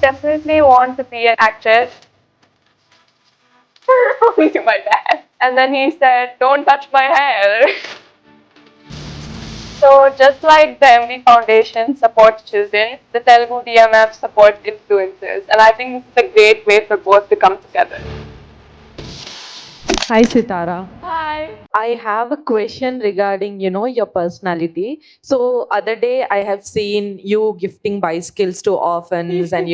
definitely want to be an actress. Only my dad. And then he said, don't touch my hair. So just like the MV Foundation supports children, the Telugu DMF supports influencers. And I think this is a great way for both to come together. Hi, Sitara. Hi. I have a question regarding, your personality. So other day I have seen you gifting bicycles to orphans and,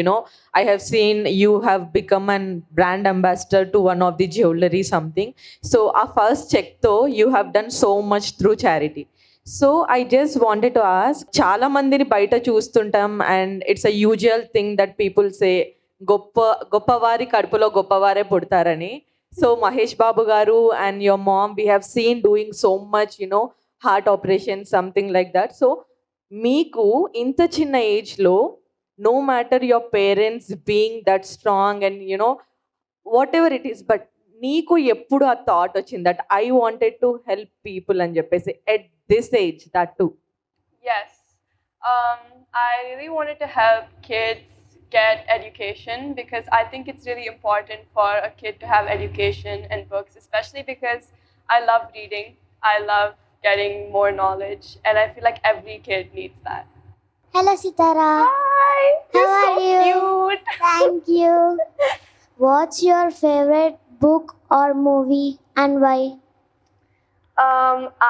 I have seen you have become an brand ambassador to one of the jewelry something. So our first check though, you have done so much through charity. So I just wanted to ask, చాలా మందిని బయట చూస్తుంటాం and it's a usual thing that people say గొప్పవారి కడుపులో గొప్పవారే పుడతారని. So Mahesh Babu garu and your mom, we have seen doing so much, heart operation, something like that. So meeku inta chinna age lo, no matter your parents being that strong and whatever it is, but నీకు ఎప్పుడు ఆ thought వచ్చింది that I wanted to help people అని చెప్పేసి at this age that too? Yes. I really wanted to help kids get education because I think it's really important for a kid to have education and books, especially because I love reading. I love getting more knowledge, and I feel like every kid needs that. Hello, Sitara. Hi, you're How so are you? cute. Thank you. What's your favorite book or movie and why?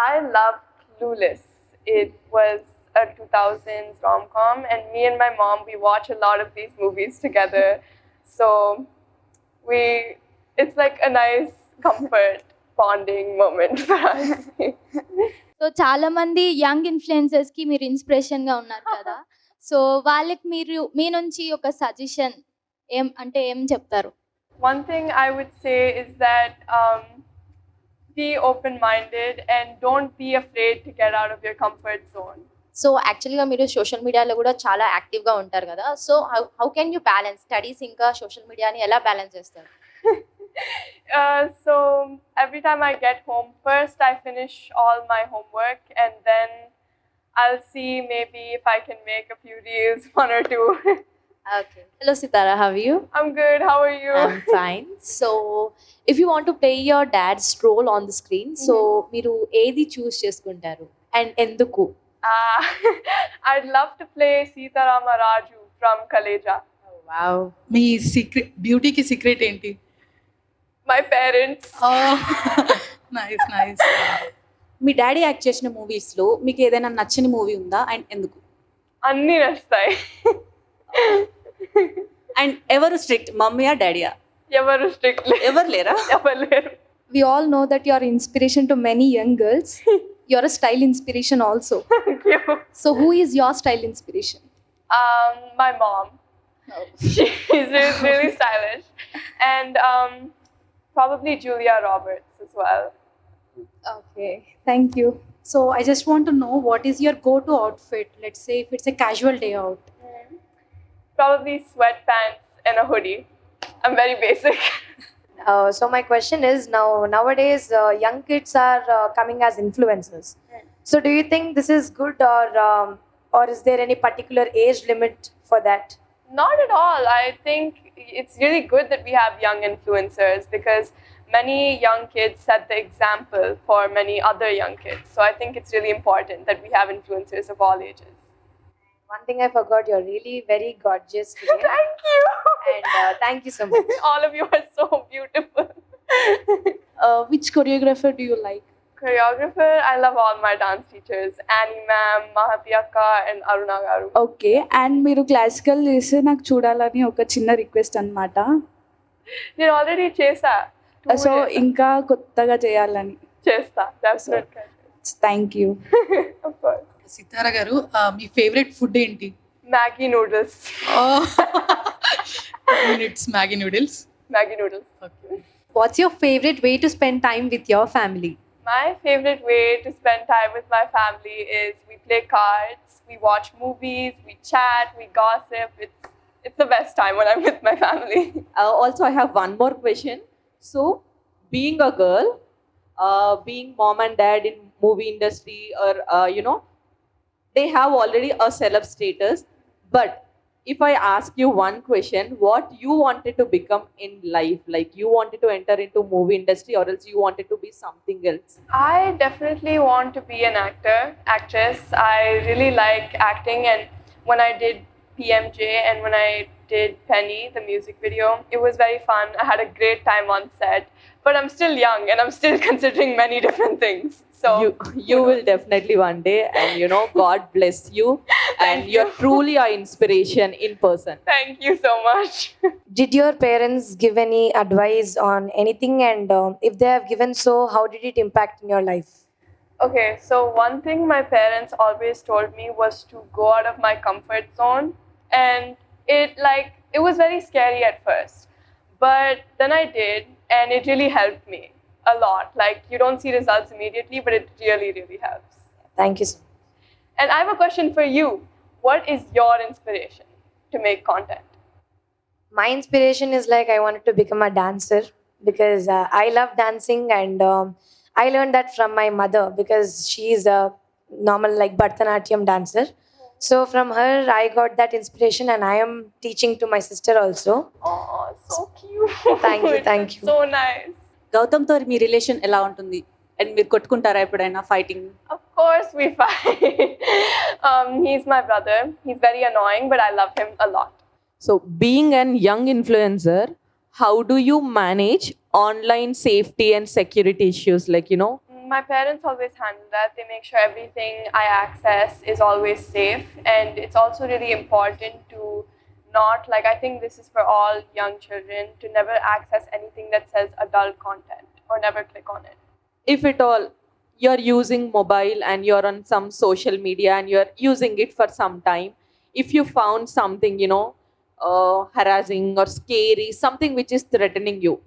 I love Clueless. It was a 2000s rom-com, and me and my mom, we watch a lot of these movies together. So it's like a nice comfort bonding moment for us. So చాలా మంది young influencers కి మీరు inspiration గా ఉన్నారు కదా. So వాళ్ళకి మీరు మీ నుంచి ఒక సజెషన్ ఏం చెప్తారు? One thing I would say is that be open-minded and don't be afraid to get out of your comfort zone. So యాక్చువల్గా మీరు సోషల్ మీడియాలో కూడా చాలా యాక్టివ్గా ఉంటారు కదా. So how can you balance studies ఇంకా సోషల్ మీడియాని ఎలా బ్యాలెన్స్ చేస్తారు? So every time I get home, first I finish all my homework and then I'll see maybe if I can make a few reels, one or two. Okay. Hello Sitara, how are you? I'm good. How are you? I'm fine. So if you want to play your dad's role on the screen, so మీరు ఏది చూస్ చేసుకుంటారు and ఎందుకు? I'd love to play Sitarama Raju from Kaleja. Oh, wow. మీ secret బ్యూటీకి secret ఏంటి? My parents. Nice. మీ daddy act చేసిన మూవీస్లో మీకు ఏదైనా నచ్చని మూవీ ఉందా అండ్ ఎందుకు? అన్నీ నచ్చుతాయి. అండ్ ఎవరు స్ట్రిక్ట్, మమ్మీయా డాడీయా? ఎవరు స్ట్రిక్ట్ ఎవరు లేరా? ఎవరు లేరు. We all know that you are inspiration to many young girls. You're a style inspiration also. Thank you. So who is your style inspiration? My mom. She's really stylish. And probably Julia Roberts as well. Okay, thank you. So I just want to know what is your go to outfit, let's say if it's a casual day out. Probably sweatpants and a hoodie. I'm very basic. So my question is nowadays young kids are coming as influencers. So do you think this is good or is there any particular age limit for that? Not at all. I think it's really good that we have young influencers because many young kids set the example for many other young kids. So I think it's really important that we have influencers of all ages. One thing I forgot, you're really very gorgeous today. Thank you. And thank you so much. All of you are so beautiful. Which choreographer do you like? Choreographer, I love all my dance teachers. Annie ma'am, Mahati akka and Aruna garu. Okay, and మీరు classical చేస్తే నాకు చూడాలని ఒక చిన్న request అనమాట. నేను already చేసా. So ఇంకా కొత్తగా చేయాలని. చేస్తా, definitely. Thank you. Of course. సితారా గారు, మీ ఫేవరెట్ ఫుడ్ ఏంటి? Maggi noodles. It's Maggi noodles. Maggi noodles. Okay. What's your favorite way to spend time with your family? My favorite way to spend time with my family is we play cards, we watch movies, we chat, we gossip. It's the best time when I'm with my family. Also, I have one more question. So, being a girl, being mom and dad in movie industry, or they have already a celeb status. But if I ask you one question, what you wanted to become in life, like you wanted to enter into movie industry or else you wanted to be something else? I definitely want to be an actress. I really like acting, and when I did PMJ and when I did Penny, the music video, it was very fun. I had a great time on set, but I'm still young and I'm still considering many different things. So You will definitely one day, and God bless you, and you're truly our inspiration in person. Thank you so much. Did your parents give any advice on anything? And if they have given so, how did it impact in your life? Okay, so one thing my parents always told me was to go out of my comfort zone, and it was very scary at first, but then I did, and it really helped me a lot. Like, you don't see results immediately, but it really, really helps. Thank you so much. And I have a question for you. What is your inspiration to make content? My inspiration is like I wanted to become a dancer because I love dancing, and I learned that from my mother because she's a normal like Bharatanatyam dancer. So from her I got that inspiration, and I am teaching to my sister also. Oh, so cute. Thank you. So nice. గౌతమ్తో మీ relation ఎలా ఉంటుంది and మీరు కొట్టుకుంటారా ఎప్పుడైనా fighting? Of course we fight. He's my brother. He's very annoying, but I love him a lot. So, being an young influencer, how do you manage online safety and security issues? Like, My parents always handle that. They make sure everything I access is always safe, and it's also really important to not, like, I think this is for all young children, to never access anything that says adult content or never click on it. if at all you're using mobile and you're on some social media and you're using it for some time, if you found something, harassing or scary, something which is threatening you,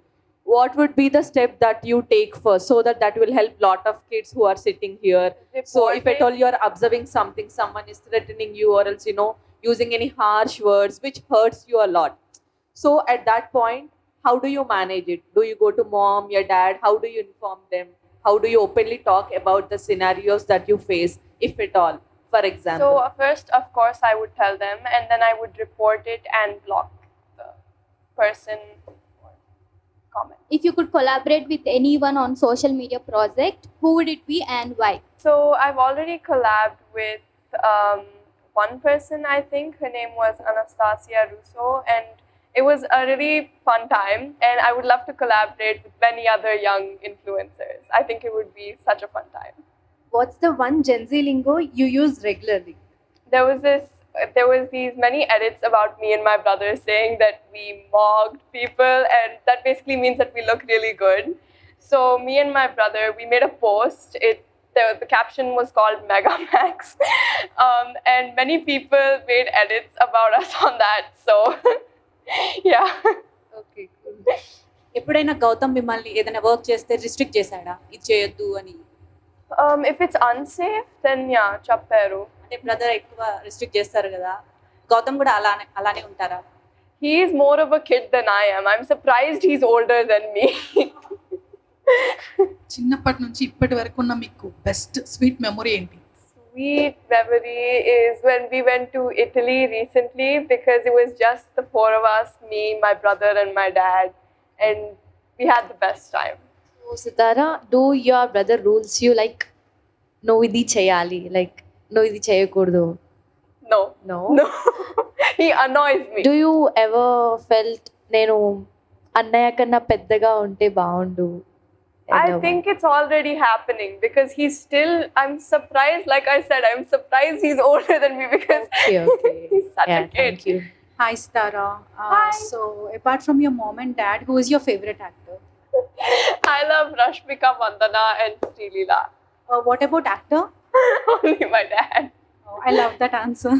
what would be the step that you take first so that will help lot of kids who are sitting here? So if at all you're observing something, someone is threatening you or else, using any harsh words which hurts you a lot. So at that point, how do you manage it? Do you go to mom, your dad? How do you inform them? How do you openly talk about the scenarios that you face, if at all, for example? So first, of course, I would tell them, and then I would report it and block the person or comment. If you could collaborate with anyone on social media project, who would it be and why? So I've already collabed with one person, I think. Her name was Anastasia Russo, and it was a really fun time, and I would love to collaborate with many other young influencers. I think it would be such a fun time. What's the one Gen Z lingo you use regularly? There was these many edits about me and my brother saying that we mocked people, and that basically means that we look really good. So me and my brother, we made a post. The caption was called Mega Max, and many people made edits about us on that. So yeah. Okay, ఎప్పుడైనా గౌతమ్ మిమ్మల్ని ఏదైనా work చేస్తే restrict చేశాడా, ఇది చేయొద్దు అని? If it's unsafe, then yeah, chapperu. అంటే brother ఎక్కువ రిస్ట్రిక్ట్ చేస్తారు కదా, గౌతమ్ కూడా అలానే ఉంటారా? He is more of a kid than I am. I'm surprised he's older than me. చిన్నప్పటి నుంచి ఇప్పటి వరకు ఉన్న మీకు బెస్ట్ స్వీట్ మెమొరీ ఏంటి? Sweet memory is when we went to Italy recently, because it was just the four of us, me, my brother and my dad, and we had the best time. So Sitara, do your brother rules you like no idi cheyali, like no idi cheyakuddu? No. No. He annoys me. Do you ever felt నేను అన్నయ్య కన్నా పెద్దగా ఉంటే బాగుండు? I think it's already happening, because I'm surprised, like I said, I'm surprised he's older than me, because Okay. he's such Yeah, a kid. thank you. Hi, Sitara. Hi. So, apart from your mom and dad, who is your favorite actor? I love Rashmika Mandana and Srilila. What about actor? Only my dad. Oh, I love that answer.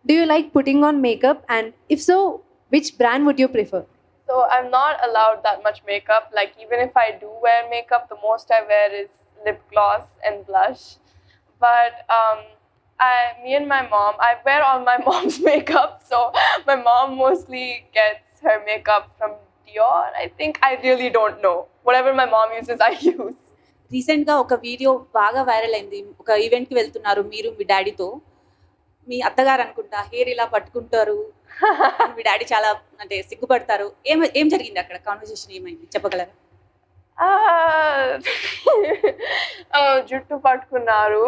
Do you like putting on makeup? And if so, which brand would you prefer? So I'm not allowed that much makeup. Like, even if I do wear makeup, the most I wear is lip gloss and blush. But me and my mom, I wear all my mom's makeup. So my mom mostly gets her makeup from Dior. I think, I really don't know. Whatever my mom uses, I use. రీసెంట్గా ఒక video బాగా viral అయింది. ఒక ఈవెంట్కి వెళ్తున్నారు మీరు మీ డాడీతో. మీ అత్తగారు అనుకుంటా హెయిర్ ఇలా పట్టుకుంటారు మీ డాడీ చాలా అంటే సిగ్గుపడతారు. ఏం జరిగింది అక్కడ? కాన్వర్సేషన్ ఏమైంది చెప్పగలరా? జుట్టు పట్టుకున్నారు.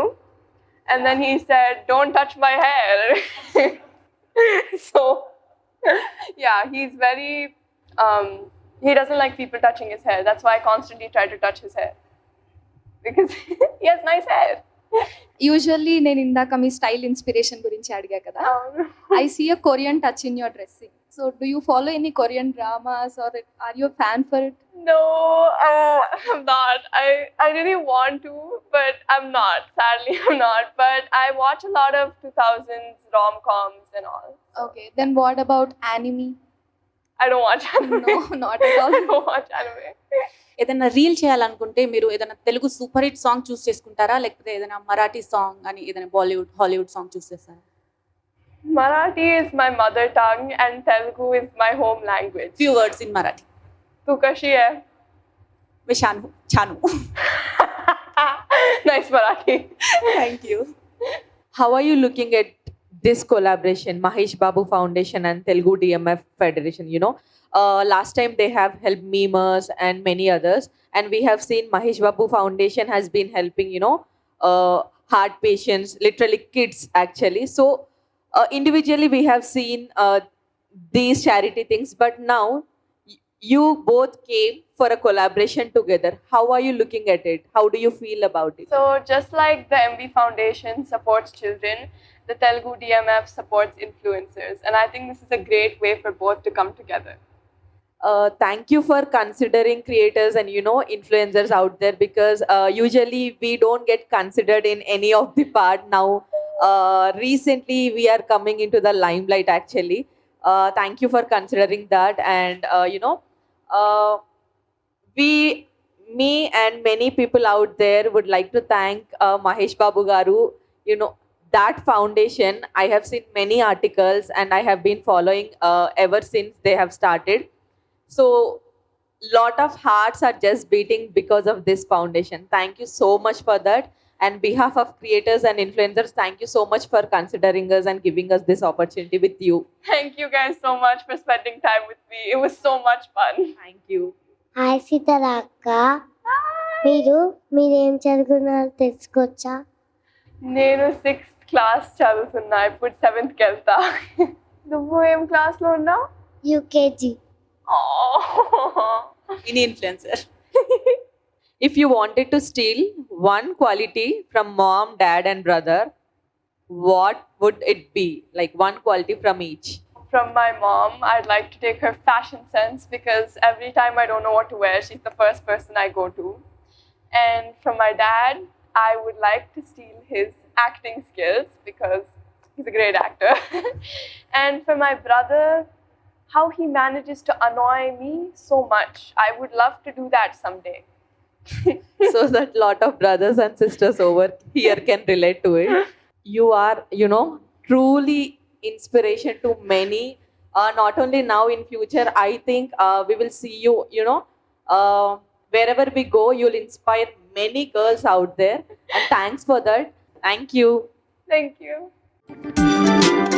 And then he said, "Don't touch my hair." So, yeah, he's very, he doesn't like people touching his hair. That's why I constantly try to touch his hair. Because he has nice hair. Usually నేను ఇందాక మీ style inspiration గురించి అడిగా కదా. I see a Korean touch in your dressing. So do you follow any Korean dramas or are you fan for it? No, I'm not. I really want to, but I'm not. Sadly, I'm not. But I watch a lot of 2000s rom-coms and all. Okay, then what about anime? I don't watch anime. No, not at all. I don't watch anime. ఏదైనా reel చేయాలనుకుంటే మీరు ఏదైనా Telugu super hit song choose చేసుకుంటారా, లేకపోతే ఏదైనా Marathi song అని ఏదైనా Bollywood Hollywood song చూస్ చేస్తారా? Marathi is my mother tongue and Telugu is my home language. Few words in Marathi. Tu kashi hai? మీ షాను ఛాను. Nice Marathi. Thank you. How are you looking at this collaboration, Mahesh Babu Foundation and Telugu DMF Federation? You know, last time they have helped memers and many others, and we have seen Mahesh Babu Foundation has been helping, you know, heart patients, literally kids actually. So individually we have seen these charity things, but now you both came for a collaboration together. How are you looking at it? How do you feel about it? So just like the MB Foundation supports children, the Telugu DMF supports influencers. And I think this is a great way for both to come together. Thank you for considering creators and, you know, influencers out there, because usually we don't get considered in any of the part. Now recently we are coming into the limelight actually. Thank you for considering that. And you know, me and many people out there would like to thank Mahesh Babu Garu. You know, that foundation, I have seen many articles and I have been following ever since they have started. So lot of hearts are just beating because of this foundation. Thank you so much for that. And behalf of creators and influencers, thank you so much for considering us and giving us this opportunity with you. Thank you guys so much for spending time with me. It was so much fun. Thank you. Hi Sitara అక్క, మీరేం చదువుకున్నారో తెలుసుకోవచ్చా? నేను 6th class చదువుతున్నా, ఇప్పుడు 7th వెళ్తా. నువ్వు ఏం క్లాస్లో ఉన్నావు? UKG. Mini influencer. If you wanted to steal one quality from mom, dad and brother, what would it be? Like one quality from each. From my mom, I'd like to take her fashion sense, because every time I don't know what to wear, she's the first person I go to. And from my dad, I would like to steal his acting skills, because he's a great actor. And for my brother, how he manages to annoy me so much. I would love to do that someday. So that lot of brothers and sisters over here can relate to it. You are, you know, truly inspiration to many. Not only now, in future, I think we will see you, you know, wherever we go, you'll inspire many girls out there. And thanks for that. Thank you. Thank you.